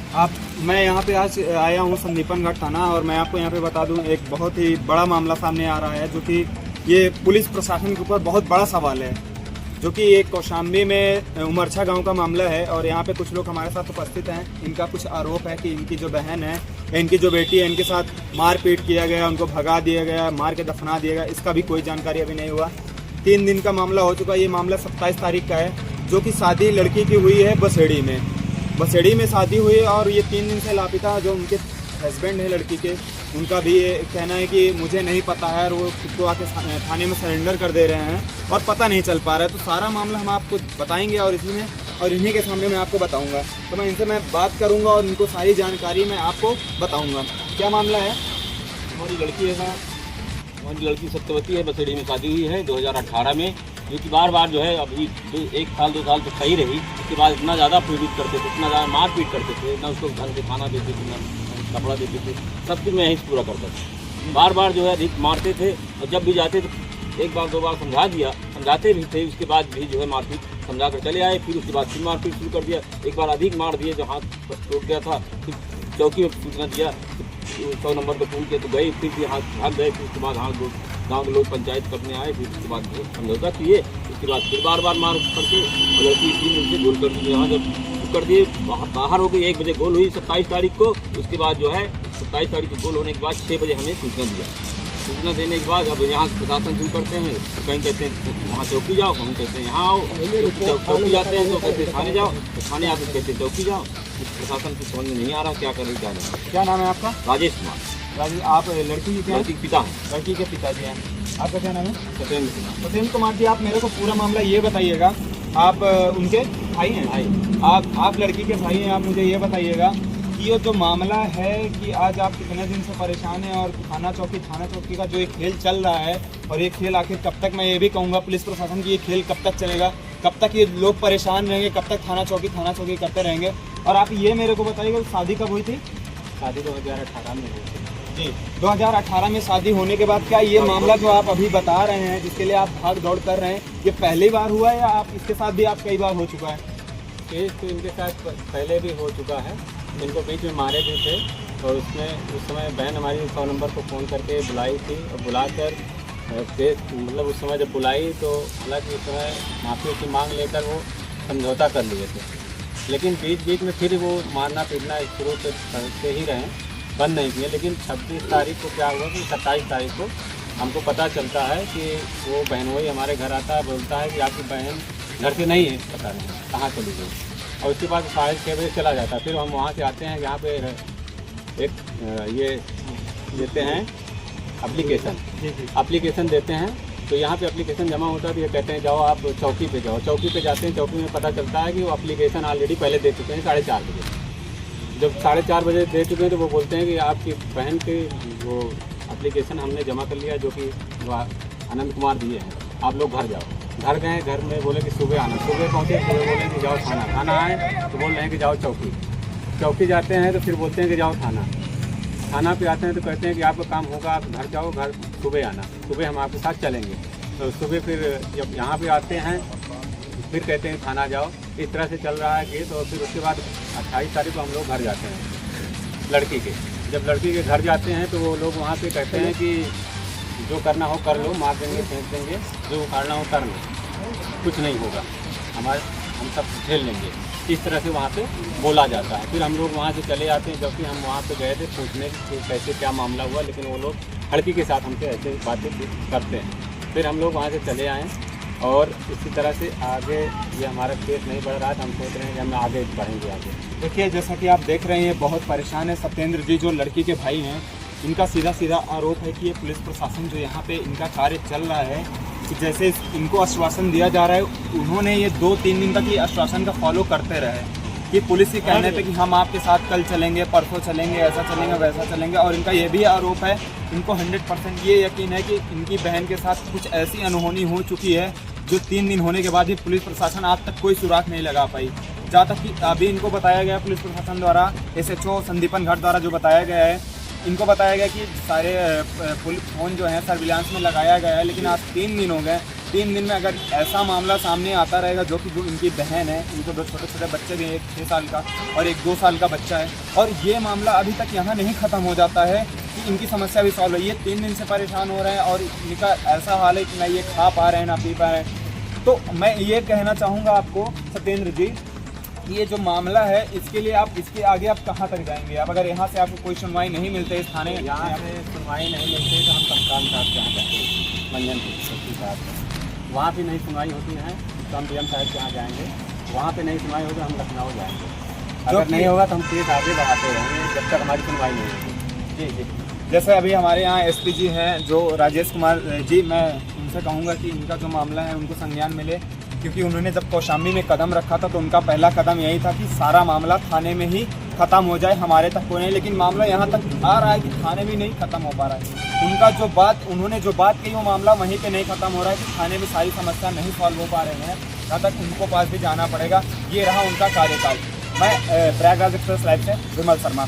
आप मैं यहाँ पे आज आया हूँ संदीपन घाट थाना, और मैं आपको यहाँ पे बता दूँ एक बहुत ही बड़ा मामला सामने आ रहा है, जो कि ये पुलिस प्रशासन के ऊपर बहुत बड़ा सवाल है। जो कि एक कौशाम्बी में उमरछा गांव का मामला है, और यहाँ पे कुछ लोग हमारे साथ उपस्थित हैं। इनका कुछ आरोप है कि इनकी जो बहन है, इनकी जो बेटी है, इनके साथ मारपीट किया गया, उनको भगा दिया गया, मार के दफना दिया गया। इसका भी कोई जानकारी अभी नहीं हुआ। 3 दिन का मामला हो चुका है। ये मामला 27 तारीख का है, जो कि शादी लड़की की हुई है बसेड़ी में शादी हुई, और ये 3 दिन से लापता। जो उनके हस्बैंड है लड़की के, उनका भी ये कहना है कि मुझे नहीं पता है, और वो खुद को आके थाने में सरेंडर कर दे रहे हैं और पता नहीं चल पा रहा है। तो सारा मामला हम आपको बताएंगे, और इन्हीं के सामने मैं आपको बताऊंगा। तो मैं इनसे बात करूंगा और इनको सारी जानकारी मैं आपको बताऊंगा। क्या मामला है? हमारी लड़की है साहब, हमारी लड़की सत्यवती है, बसेड़ी में शादी हुई है 2018 में, जो कि बार बार जो है अभी 1 साल 2 साल तो सही रही। उसके बाद इतना ज़्यादा पीड़ित करते थे, इतना ज़्यादा मारपीट करते थे, ना उसको ढंग से खाना देते थे, ना कपड़ा देते थे, सब कुछ मैं यहीं से पूरा करता था। बार बार जो है अधिक मारते थे, और जब भी जाते तो 1 बार 2 बार समझाते भी थे। उसके बाद भी जो है मारपीट समझा कर चले आए। फिर उसके बाद फिर मारपीट शुरू कर दिया। एक बार अधिक मार दिए, जो हाथ टूट गया था, फिर चौकी में सूचना दिया, 100 नंबर पर फोन किया तो गए, फिर भी हाथ भाग गए। फिर उसके बाद गाँव के लोग पंचायत करने आए, फिर उसके बाद समझौता किए। उसके बाद फिर बार बार मार करके लड़की 3 दिन से गोल कर दी। यहाँ जब कर दिए, बाहर हो गई, 1 बजे गोल हुई 27 तारीख को। उसके बाद जो है 27 तारीख को गोल होने के बाद 6 बजे हमें सूचना दिया। सूचना देने के बाद अब यहाँ प्रशासन शुरू करते हैं। तो कहीं कहते हैं वहाँ चौकी जाओ, हम कहते हैं यहाँ आओ। चौकी जाते हैं तो कहते हैं थाने जाओ, तो थाने आते कहते हैं चौकी जाओ। प्रशासन की समझ में नहीं आ रहा क्या करें क्या नहीं। क्या नाम है आपका? राजेश कुमार। राजेश, आप लड़की की लड़की के पिता हैं। लड़की के पिताजी हैं। आपका क्या नाम है? सत्येंद्र कुमार। सत्येंद्र कुमार जी, आप मेरे को पूरा मामला ये बताइएगा। आप उनके भाई हैं? भाई। आप लड़की के भाई हैं। आप मुझे ये बताइएगा कि ये जो मामला है कि आज आप कितने दिन से परेशान हैं, और थाना चौकी का जो ये खेल चल रहा है, और ये खेल आखिर कब तक, मैं ये भी कहूँगा पुलिस प्रशासन की, ये खेल कब तक चलेगा, कब तक ये लोग परेशान रहेंगे, कब तक थाना चौकी करते रहेंगे। और आप ये मेरे को बताइएगा, शादी कब हुई थी? शादी 2018 में हुई थी जी। 2018 में शादी होने के बाद क्या ये मामला जो आप अभी बता रहे हैं, जिसके लिए आप भाग दौड़ कर रहे हैं, ये पहली बार हुआ है, या आप इसके साथ भी आप कई बार हो चुका है? केस तो इनके साथ पहले भी हो चुका है। इनको बीच में मारे भी थे, और उसमें उस समय बहन हमारी 100 नंबर को फ़ोन करके बुलाई थी, और बुलाकर मतलब उस समय जब बुलाई तो हालांकि उस समय माफ़ी की मांग लेकर वो समझौता कर लिए थे। लेकिन बीच में फिर वो मारना पीटना शुरू से करते ही रहे, बंद नहीं किए। लेकिन 26 तारीख को क्या हुआ कि 27 तारीख को हमको पता चलता है कि वो बहनोई हमारे घर आता है, बोलता है कि आपकी बहन घर से नहीं है, पता नहीं कहाँ चली गई। और उसके बाद 6:30 बजे चला जाता है। फिर हम वहाँ से आते हैं, यहाँ पे एक ये देते हैं एप्लीकेशन देते हैं। तो यहाँ पे एप्लीकेशन जमा होता है, तो ये कहते हैं जाओ आप चौकी पे जाओ। चौकी पे जाते हैं, चौकी में पता चलता है कि वो एप्लीकेशन ऑलरेडी पहले दे चुके हैं 4:30 बजे। जब 4:30 बजे दे चुके हैं तो वो बोलते हैं कि आपकी बहन के वो एप्लीकेशन हमने जमा कर लिया, जो कि आनंद कुमार दिए हैं, आप लोग घर जाओ। घर गए, घर में बोले कि सुबह आना। सुबह पहुँचे, सुबह बोले कि जाओ थाना आए तो बोल रहे हैं कि जाओ चौकी जाते हैं, तो फिर बोलते हैं कि जाओ थाना पे आते हैं तो कहते हैं कि आपका काम होगा, आप घर जाओ, घर सुबह आना, सुबह हम आपके साथ चलेंगे। तो सुबह फिर जब यहाँ पे आते हैं फिर कहते हैं थाना जाओ। इस तरह से चल रहा है केस। और फिर उसके बाद 28 तारीख को हम लोग घर जाते हैं लड़की के। जब लड़की के घर जाते हैं तो वो लोग वहाँ पे कहते हैं कि जो करना हो कर लो, मार देंगे, फेंक देंगे, जो करना हो कर लो, कुछ नहीं होगा, हम सब झेल लेंगे। इस तरह से वहाँ पे बोला जाता है। फिर हम लोग वहाँ से चले आते हैं, जबकि हम वहाँ पे गए थे पूछने कि कैसे क्या मामला हुआ, लेकिन वो लोग हड़की के साथ हमसे ऐसे बातें करते हैं। फिर हम लोग वहाँ से चले आए, और इसी तरह से आगे ये हमारा केस नहीं बढ़ रहा था। हम सोच रहे हैं कि हम आगे बढ़ेंगे आगे। देखिए, जैसा कि आप देख रहे हैं, बहुत परेशान है सत्येंद्र जी, जो लड़की के भाई हैं। इनका सीधा आरोप है कि ये पुलिस प्रशासन जो यहाँ पे इनका कार्य चल रहा है, कि जैसे इनको आश्वासन दिया जा रहा है, उन्होंने ये 2-3 दिन तक ये आश्वासन का फॉलो करते रहे कि पुलिस के कहने पे कि हम आपके साथ कल चलेंगे, परसों चलेंगे, ऐसा चलेंगे, वैसा चलेंगे। और इनका ये भी आरोप है, इनको 100% ये यकीन है कि इनकी बहन के साथ कुछ ऐसी अनहोनी हो चुकी है, जो 3 दिन होने के बाद भी पुलिस प्रशासन आज तक कोई सुराग नहीं लगा पाई। जहाँ तक कि अभी इनको बताया गया पुलिस प्रशासन द्वारा, SHO संदीपन घाट द्वारा जो बताया गया है, इनको बताया गया कि सारे पुलिस फ़ोन जो है सर्विलांस में लगाया गया है, लेकिन आज 3 दिन हो गए, 3 दिन में अगर ऐसा मामला सामने आता रहेगा, जो कि जो इनकी बहन है, इनके 2 छोटे छोटे बच्चे भी हैं, एक 6 साल का और एक 2 साल का बच्चा है, और ये मामला अभी तक यहाँ नहीं ख़त्म हो जाता है कि इनकी समस्या भी सॉल्व है। ये 3 दिन से परेशान हो रहे हैं और इनका ऐसा हाल है कि ना ये खा पा रहे हैं ना पी पा रहे हैं। तो मैं ये कहना चाहूँगा आपको सत्येंद्र जी, ये जो मामला है इसके लिए आप इसके आगे आप कहाँ तक जाएंगे? आप अगर यहाँ से आपको कोई सुनवाई नहीं मिलती इस थाने में, यहाँ से सुनवाई नहीं मिलती तो हम तत्काल साहब के यहाँ जाएंगे, मंजन साहब, वहाँ भी नहीं सुनवाई होती है तो हम DM साहब के यहाँ जाएंगे, वहाँ पे नहीं सुनवाई होगी हम लखनऊ जाएंगे। अगर नहीं होगा तो हम केस आगे बढ़ाते रहेंगे जब तक हमारी सुनवाई नहीं होगी। जी जी, जैसे अभी हमारे यहाँ SP जी हैं जो राजेश कुमार जी, मैं उनसे कहूँगा कि इनका जो मामला है उनको संज्ञान मिले, क्योंकि उन्होंने जब कौशाम्बी में कदम रखा था तो उनका पहला कदम यही था कि सारा मामला थाने में ही ख़त्म हो जाए, हमारे तक कोई नहीं। लेकिन मामला यहाँ तक आ रहा है कि थाने में नहीं ख़त्म हो पा रहा है। उनका जो बात उन्होंने जो बात कही वो मामला वहीं पे नहीं ख़त्म हो रहा है कि थाने में सारी समस्या नहीं सॉल्व हो पा रहे हैं, यहाँ तक उनको पास भी जाना पड़ेगा। ये रहा उनका कार्यकाल। मैं प्रयागराज एक्सप्रेस लाइव से विमल शर्मा।